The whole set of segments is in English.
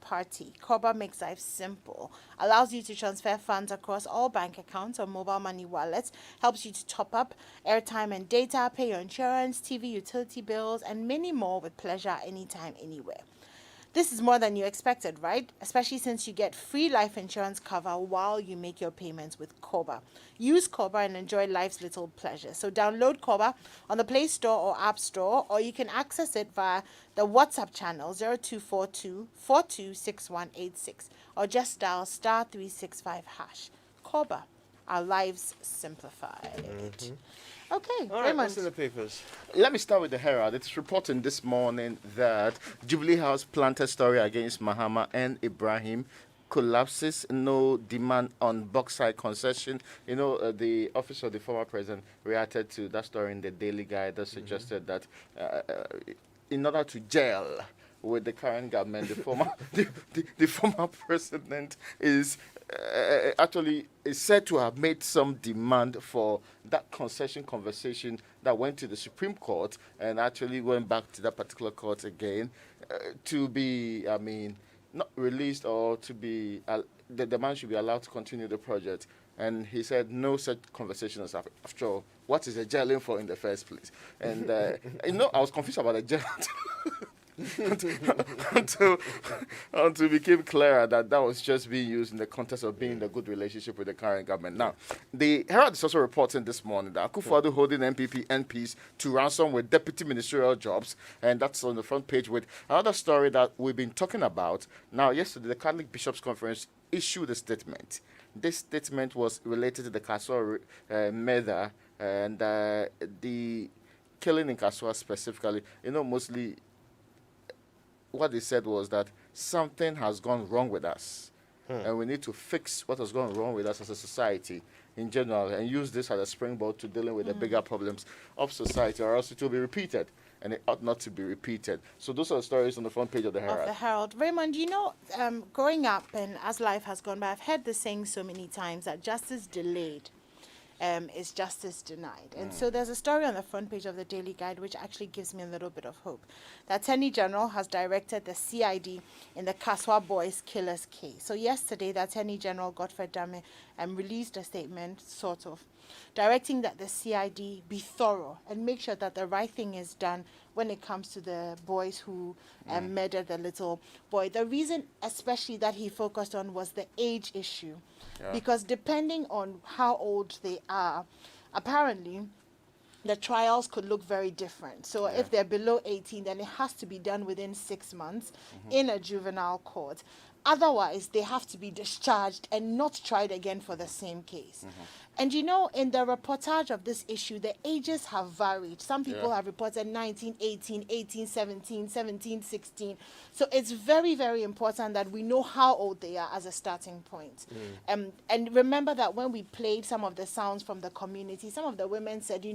party. Koba makes life simple, allows you to transfer funds across all bank accounts or mobile money wallets, helps you to top up airtime and data, pay your insurance, TV, utility bills, and many more with pleasure anytime, anywhere. This is more than you expected, right? Especially since you get free life insurance cover while you make your payments with Koba. Use Koba and enjoy life's little pleasures. So download Koba on the Play Store or App Store, or you can access it via the WhatsApp channel 0242 426186, or just dial star 365 hash. Koba, our lives simplified. Okay, All right, Raymond. what's in the papers? Let me start with the Herald. It's reporting this morning that Jubilee House planted story against Mahama and Ibrahim collapses. No demand on Bauxite concession. The office of the former president reacted to that story in the Daily Guide that suggested that in order to gel with the current government, the former the former president is actually is said to have made some demand for that concession conversation that went to the Supreme Court and actually went back to that particular court again to be, not released, or to be the man should be allowed to continue the project. And he said no such conversation has happened. After all, what is a gelling for in the first place? And I was confused about the gel. until it became clearer that was just being used in the context of being in a good relationship with the current government. Now, the Herald is also reporting this morning that Akufo-Addo holding NPP MPs to ransom with deputy ministerial jobs, and that's on the front page with another story that we've been talking about. Now, yesterday, the Catholic Bishops' Conference issued a statement. This statement was related to the Kaswa murder and the killing in Kaswa specifically. Mostly what they said was that something has gone wrong with us, and we need to fix what has gone wrong with us as a society in general, and use this as a springboard to dealing with the bigger problems of society, or else it will be repeated, and it ought not to be repeated. So those are the stories on the front page of the Herald. Of the Herald. Raymond, growing up and as life has gone by, I've heard the saying so many times that justice delayed is justice denied. And so there's a story on the front page of the Daily Guide which actually gives me a little bit of hope. The Attorney General has directed the CID in the Kaswa Boys killers case. So yesterday, the Attorney General, Godfrey Dame, released a statement, sort of, directing that the CID be thorough and make sure that the right thing is done when it comes to the boys who murdered the little boy. The reason especially that he focused on was the age issue. Because depending on how old they are, apparently the trials could look very different. So if they're below 18, then it has to be done within 6 months in a juvenile court. Otherwise, they have to be discharged and not tried again for the same case. And in the reportage of this issue, the ages have varied. Some people have reported 19, 18, 18, 17, 17, 16. So it's very, very important that we know how old they are as a starting point. And remember that when we played some of the sounds from the community, some of the women said,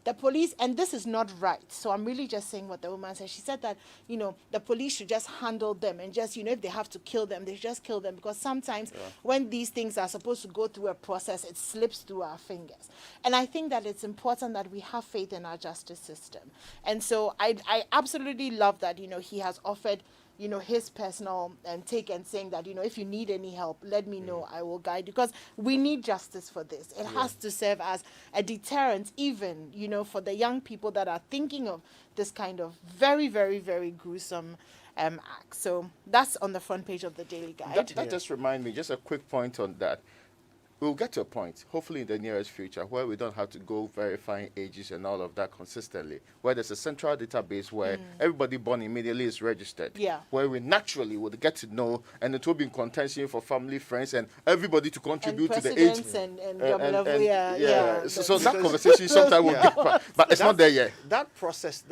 the police, and this is not right. So I'm really just saying what the woman said. She said that, the police should just handle them and just, if they have to kill them, they should just kill them. Because sometimes when these things are supposed to go through a process, it slips through our fingers. And I think that it's important that we have faith in our justice system. And so I absolutely love that, he has offered his personal take and saying that, if you need any help, let me know, I will guide you. Because we need justice for this. It has to serve as a deterrent, even, for the young people that are thinking of this kind of very, very, very gruesome act. So that's on the front page of the Daily Guide. That just reminds me, just a quick point on that. We'll get to a point, hopefully in the nearest future, where we don't have to go verifying ages and all of that consistently, where there's a central database where everybody born immediately is registered, where we naturally would get to know, and it will be in contention for family, friends, and everybody to contribute to the age. So that conversation sometimes will get, but it's not there yet. That process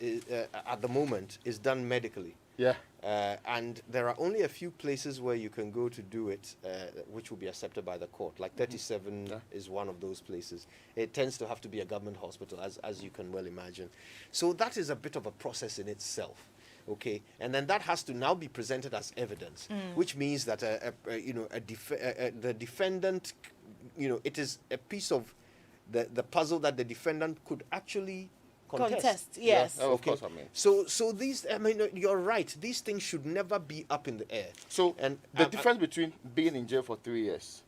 is, at the moment is done medically. And there are only a few places where you can go to do it, which will be accepted by the court. Like 37 is one of those places. It tends to have to be a government hospital, as you can well imagine. So that is a bit of a process in itself. Okay, and then that has to now be presented as evidence, which means that the defendant, it is a piece of the puzzle that the defendant could actually Contest, yes. Oh, of course, I mean. So these, I mean, you're right. These things should never be up in the air. So and the difference between being in jail for 3 years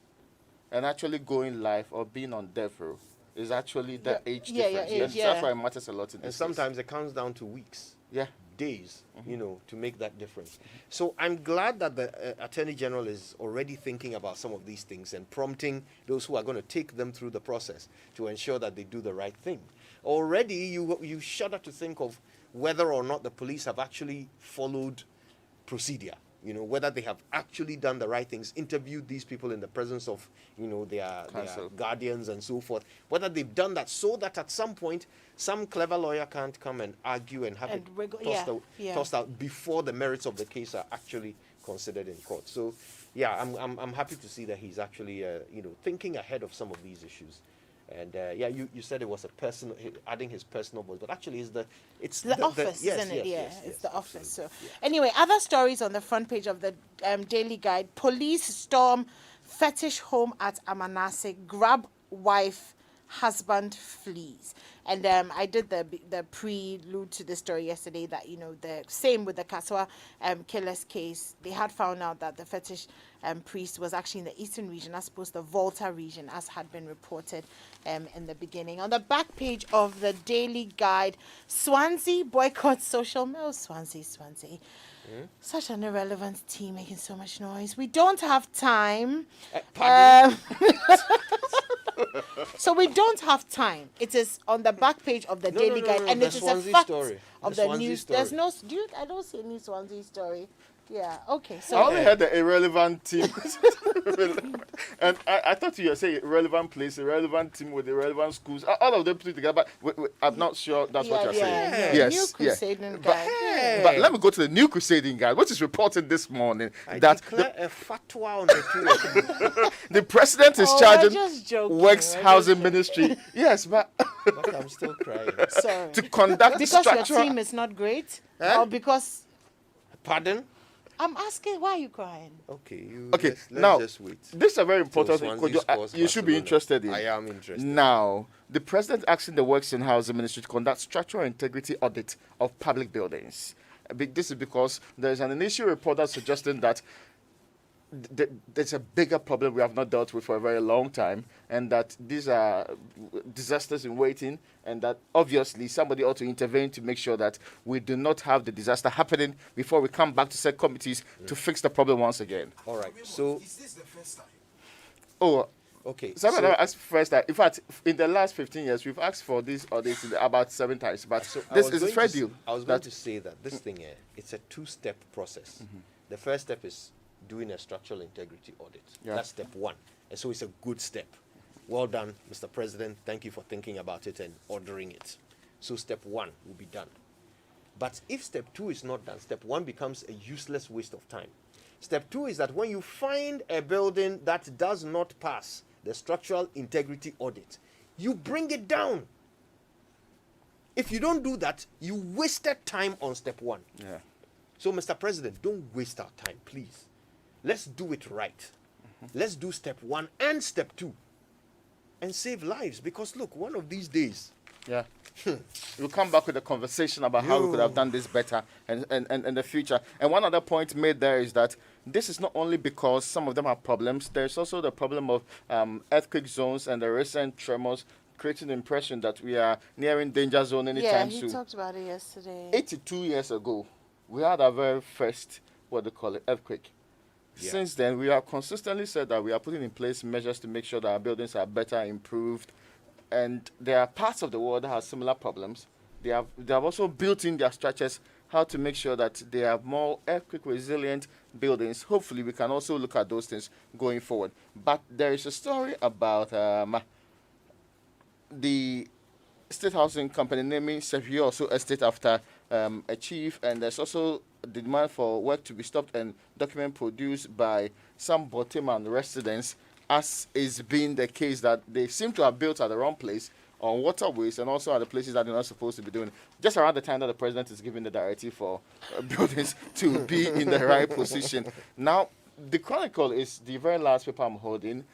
and actually going live or being on death row is actually the age difference. age, That's why it matters a lot in this and sometimes it comes down to weeks. Yeah. Days, to make that difference. So I'm glad that the Attorney General is already thinking about some of these things and prompting those who are going to take them through the process to ensure that they do the right thing. Already, you shudder to think of whether or not the police have actually followed procedure. Whether they have actually done the right things, interviewed these people in the presence of, their guardians and so forth, whether they've done that so that at some point, some clever lawyer can't come and argue and have tossed out before the merits of the case are actually considered in court. So, yeah, I'm happy to see that he's actually, thinking ahead of some of these issues. And you said it was adding his personal voice, but actually it's the office, yes, isn't it? Yes, It's the office. So yeah. anyway, other stories on the front page of the Daily Guide: police storm fetish home at Amanase, grab wife, husband flees. And I did the prelude to the story yesterday that, the same with the Kaswa killers case. They had found out that the fetish priest was actually in the eastern region, as opposed to the Volta region, as had been reported in the beginning. On the back page of the Daily Guide, Swansea boycotts social media. Swansea. Such an irrelevant team making so much noise. We don't have time. So we don't have time. It is on the back page of the Daily Guide, and it is a fact of the news. There's no, I don't see any Swansea story. Yeah, okay. So I only had the irrelevant team. And I thought you were saying irrelevant place, irrelevant team with irrelevant schools. All of them put together, but I'm not sure that's what you're saying. Yeah. Yes, New Crusading Guide. But let me go to the New Crusading Guide, which is reporting this morning I that declare a fatwa on the two. the president is we're charging just joking, Works we're Housing Ministry. Yes, but But I'm still crying. Sorry. to conduct Because your structural. team is not great? Huh? Or because... Pardon? I'm asking, why are you crying? Okay, Okay, let's now just wait. this is a very Till important thing. Swansea scores You should be Barcelona. interested in. I am interested. Now, the president asking the Works and Housing Ministry to conduct structural integrity audit of public buildings. This is because there is an initial report that's suggesting that there's a bigger problem we have not dealt with for a very long time, and that these are disasters in waiting, and that obviously somebody ought to intervene to make sure that we do not have the disaster happening before we come back to set committees to fix the problem once again. All right, so... Is this the first time? Oh, Okay. somebody asked first time. In fact, in the last 15 years, we've asked for this audit about 7 times, but this is a fair deal. I was going to say that this thing here, it's a 2-step process. The first step is doing a structural integrity audit. Yeah. That's step 1. And so it's a good step. Well done, Mr. President. Thank you for thinking about it and ordering it. So step 1 will be done. But if step 2 is not done, step 1 becomes a useless waste of time. Step 2 is that when you find a building that does not pass the structural integrity audit, you bring it down. If you don't do that, you wasted time on step 1. Yeah. So, Mr. President, don't waste our time, please. Let's do it right. Let's do step 1 and step 2 and save lives. Because look, one of these days, Yeah. We'll come back with a conversation about how we could have done this better and in the future. And one other point made there is that this is not only because some of them have problems, there's also the problem of earthquake zones and the recent tremors, creating the impression that we are nearing danger zone anytime he soon. talked about it yesterday. 82 years ago, we had our very first, earthquake. Yeah. Since then, we have consistently said that we are putting in place measures to make sure that our buildings are better improved. And there are parts of the world that have similar problems. They have also built in their structures how to make sure that they have more earthquake resilient buildings. Hopefully, we can also look at those things going forward. But there is a story about the state housing company naming Seville also estate after a chief, and there's also the demand for work to be stopped and document produced by some Boteman residents, as is being the case that they seem to have built at the wrong place on waterways and also at the places that they're not supposed to be doing. Just around the time that the president is giving the directive for buildings to be in the right position. Now, the Chronicle is the very last paper I'm holding.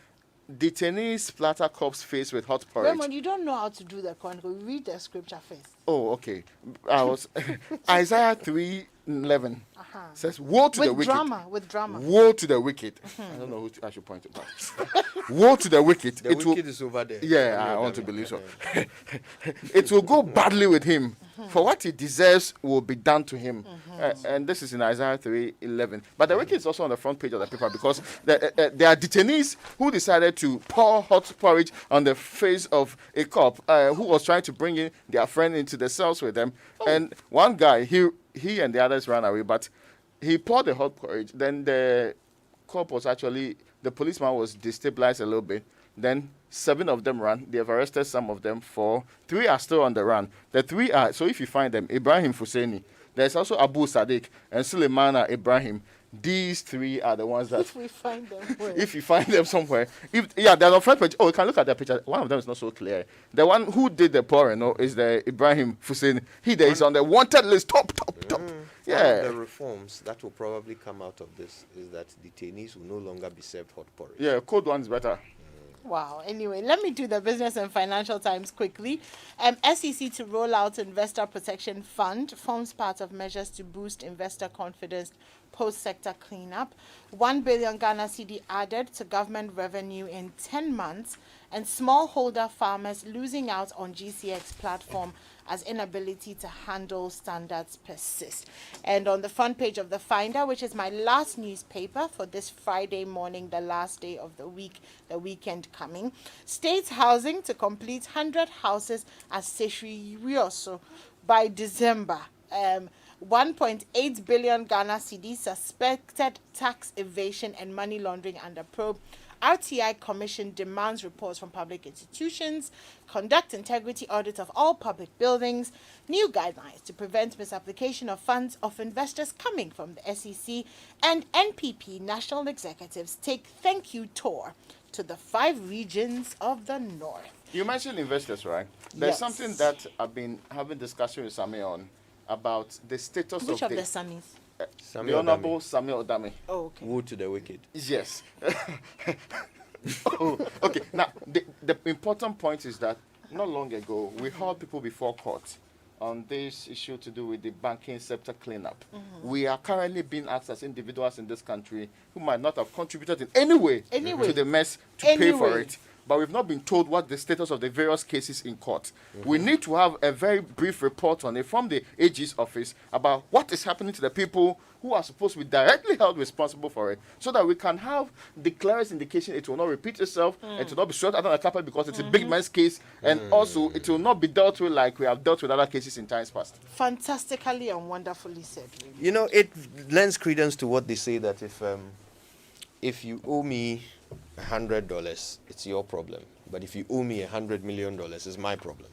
Detainees splatter cops face with hot porridge. Raymond, you don't know how to do the Chronicle. Read the scripture first. Oh, okay. I was Isaiah 3:11 says, "Woe to the With wicked." drama, with drama. Woe to the wicked. I don't know who I should point it out. Woe to the wicked. The wicked is over there. Yeah, I want to believe so. It will go badly with him, for what he deserves will be done to him. And this is in Isaiah 3:11. But the wicked is also on the front page of the paper because there are detainees who decided to pour hot porridge on the face of a cop who was trying to bring in their friend into the cells with them. And one guy, he and the others ran away, but he poured the hot porridge. Then the cop was actually, the policeman was destabilized a little bit. Then 7 of them ran. They have arrested some of them. 4. 3 are still on the run. The 3 are, so if you find them, Ibrahim Fuseni. There's also Abu Sadiq and Suleimana Ibrahim. These 3 are the ones that, If we find them, where? if you find them somewhere, they're on front page. Oh, you can look at their picture. One of them is not so clear. The one who did the pouring is the Ibrahim Fuseni. He there is on the wanted list, top. Yeah. One of the reforms that will probably come out of this is that detainees will no longer be served hot porridge. Yeah, code 1 is better. Wow. Anyway, let me do the Business and Financial Times quickly. SEC to roll out Investor Protection Fund forms part of measures to boost investor confidence post-sector cleanup. 1 billion Ghana cedi added to government revenue in 10 months, and smallholder farmers losing out on GCX platform as inability to handle standards persist. And on the front page of the Finder, which is my last newspaper for this Friday morning, the last day of the week, the weekend coming, State Housing to complete 100 houses at Seshri Rioso by December. 1.8 billion Ghana cedi suspected tax evasion and money laundering under probe. RTI Commission demands reports from public institutions, conduct integrity audit of all public buildings, new guidelines to prevent misapplication of funds of investors coming from the SEC, and NPP national executives take thank you tour to the 5 regions of the north. You mentioned investors, right? There's Yes. something that I've been having discussion with Sami on about the status Which of of the Samis? the Honorable Samuel Odame. Oh, okay. Woe to the wicked. Yes. Oh, okay. Now, the important point is that not long ago, we heard people before court on this issue to do with the banking sector cleanup. We are currently being asked as individuals in this country who might not have contributed in any way to the mess to pay for Anyway. it. But we've not been told what the status of the various cases in court. We need to have a very brief report on it from the AG's office about what is happening to the people who are supposed to be directly held responsible for it, so that we can have the clearest indication it will not repeat itself, it will not be swept under the carpet because it's a big man's case, and also it will not be dealt with like we have dealt with other cases in times past. Fantastically and wonderfully said. Really. You know, it lends credence to what they say that if you owe me $100, it's your problem. But if you owe me $100 million, it's my problem.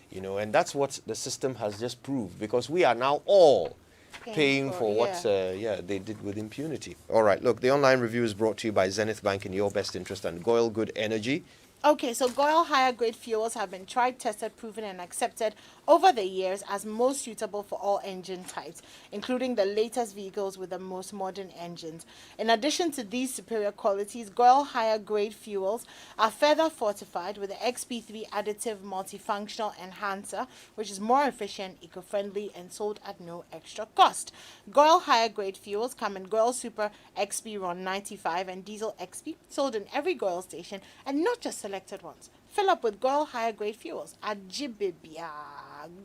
You know, and that's what the system has just proved, because we are now all paying for what they did with impunity. All right, look, the online review is brought to you by Zenith Bank in your best interest and Goyle Good Energy. Okay, so Goyle higher grade fuels have been tried, tested, proven, and accepted over the years as most suitable for all engine types, including the latest vehicles with the most modern engines. In addition to these superior qualities, Goyle higher grade fuels are further fortified with the XP3 additive multifunctional enhancer, which is more efficient, eco-friendly, and sold at no extra cost. Goyle higher grade fuels come in Goyle Super XP Ron 95 and Diesel XP, sold in every Goyle station, and not just selected ones. Fill up with Goyle higher grade fuels at Jibibia.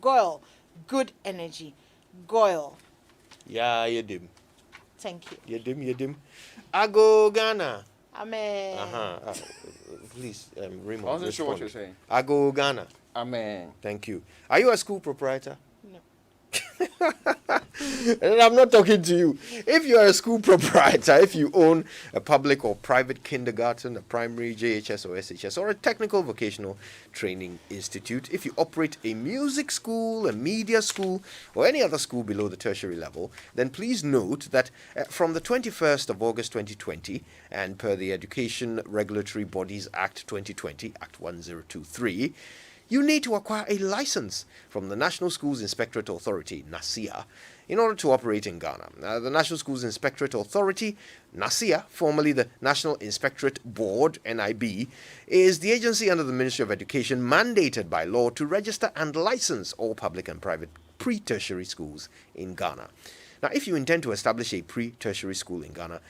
Goyle, good energy. Goyle. Yeah, you dim. Thank you. You dim. Ago Ghana. Amen. Please, Raymond. I wasn't sure what respond. you're saying. Ago Ghana. Amen. Thank you. Are you a school proprietor? No. And I'm not talking to you. If you are a school proprietor, if you own a public or private kindergarten, a primary, JHS or SHS, or a technical vocational training institute, if you operate a music school, a media school, or any other school below the tertiary level, then please note that from the 21st of August 2020, and per the Education Regulatory Bodies Act 2020, Act 1023, you need to acquire a license from the National Schools Inspectorate Authority, NASIA, in order to operate in Ghana. The National Schools Inspectorate Authority, NASIA, formerly the National Inspectorate Board, NIB, is the agency under the Ministry of Education mandated by law to register and license all public and private pre-tertiary schools in Ghana. Now, if you intend to establish a pre-tertiary school in Ghana,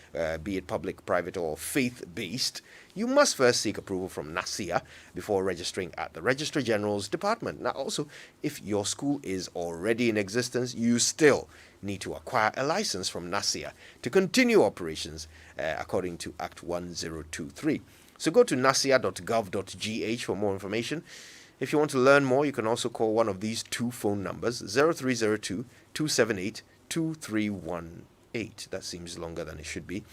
be it public, private, or faith-based, you must first seek approval from NASIA before registering at the Registrar General's Department. Now, also, if your school is already in existence, you still need to acquire a license from NASIA to continue operations according to Act 1023. So go to nasia.gov.gh for more information. If you want to learn more, you can also call one of these two phone numbers, 0302 278 2318. That seems longer than it should be.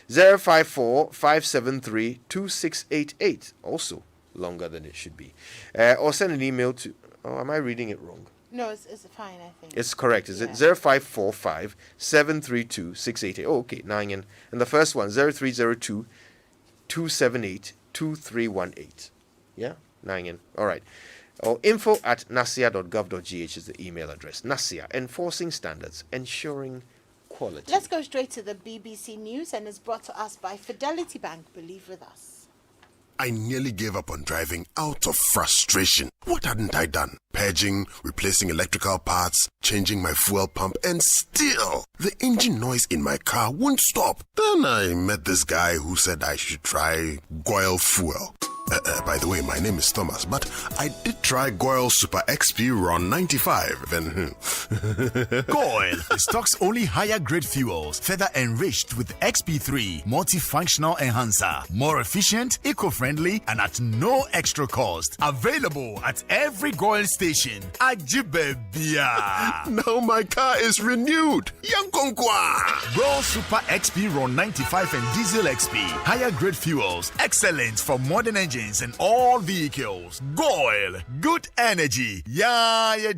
054 573 2688. Also longer than it should be. Or send an email to. Oh, am I reading it wrong? No, it's fine, I think. It's correct, is it? 0545 732 688. Oh, okay, 9. And the first one, 0302 278 2318. Yeah, 9. All right. Or info@nasia.gov.gh is the email address. NASIA, enforcing standards, ensuring quality. Let's go straight to the BBC News, and it's brought to us by Fidelity Bank. Believe with us. I nearly gave up on driving out of frustration. What hadn't I done? Purging, replacing electrical parts, changing my fuel pump, and still, the engine noise in my car won't stop. Then I met this guy who said I should try Goil Fuel. By the way, my name is Thomas, but I did try Goil Super XP Ron 95 and Goil stocks only higher grade fuels, further enriched with XP3 multifunctional enhancer, more efficient, eco-friendly, and at no extra cost. Available at every Goil station. Ajibebia. now my car is renewed. Yankonkwa. Goil Super XP Ron 95 and Diesel XP. Higher grade fuels, excellent for modern engines and all vehicles. Goil, good energy. Yeah, yeah,